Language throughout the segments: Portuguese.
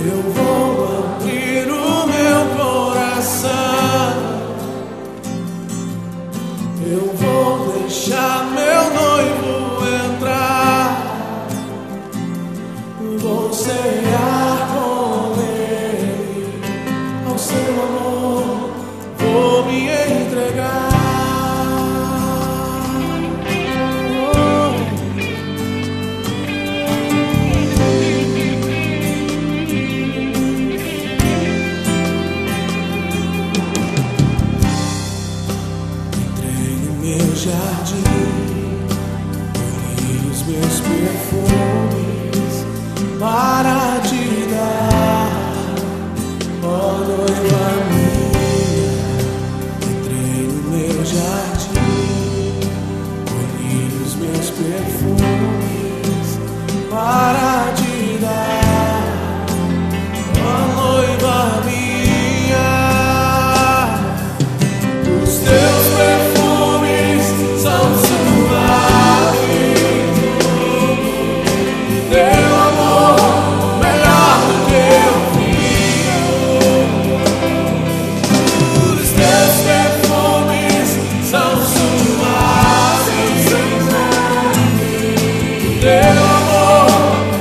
Eu vou abrir o meu coração, eu vou deixar meu noivo entrar, vou cear com ele, ao seu amor vou me entregar. Jardim, colhi os meus perfumes para te dar, ó noiva minha. Entrei no meu jardim, colhi os meus perfumes para te dar, ó noiva minha. Os teus perfumes são suaves, teu amor melhor do que o vinho. Os teus perfumes são suaves, teu amor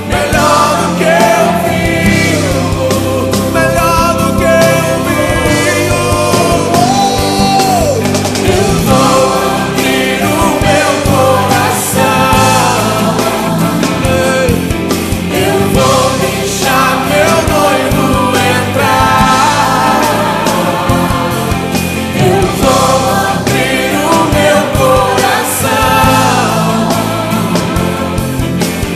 melhor do que o vinho, melhor do que o vinho. Eu vou abrir o meu coração, eu vou deixar meu noivo entrar, eu vou abrir o meu coração,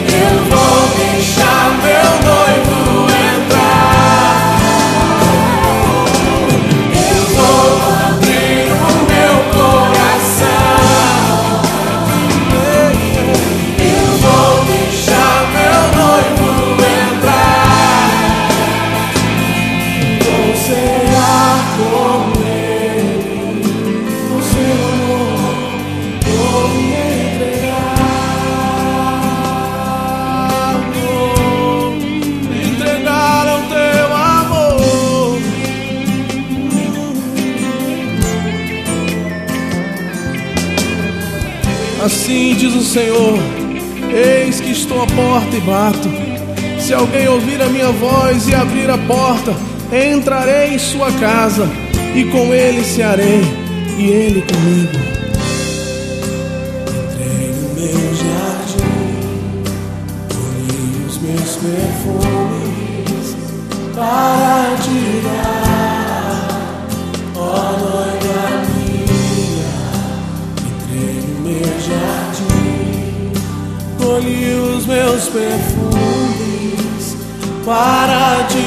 eu vou deixar meu noivo entrar, eu vou abrir o meu coração, eu vou deixar meu noivo entrar, vou cear com ele, o seu amor vou me entregar ao teu amor. Assim diz o Senhor: eis que estou à porta e bato. Se alguém ouvir a minha voz e abrir a porta, entrarei em sua casa, e com ele cearei, e ele comigo. Entrei no meu jardim, colhi os meus perfumes para te dar, ó noiva minha. Entrei no meu jardim, colhi os meus perfumes para te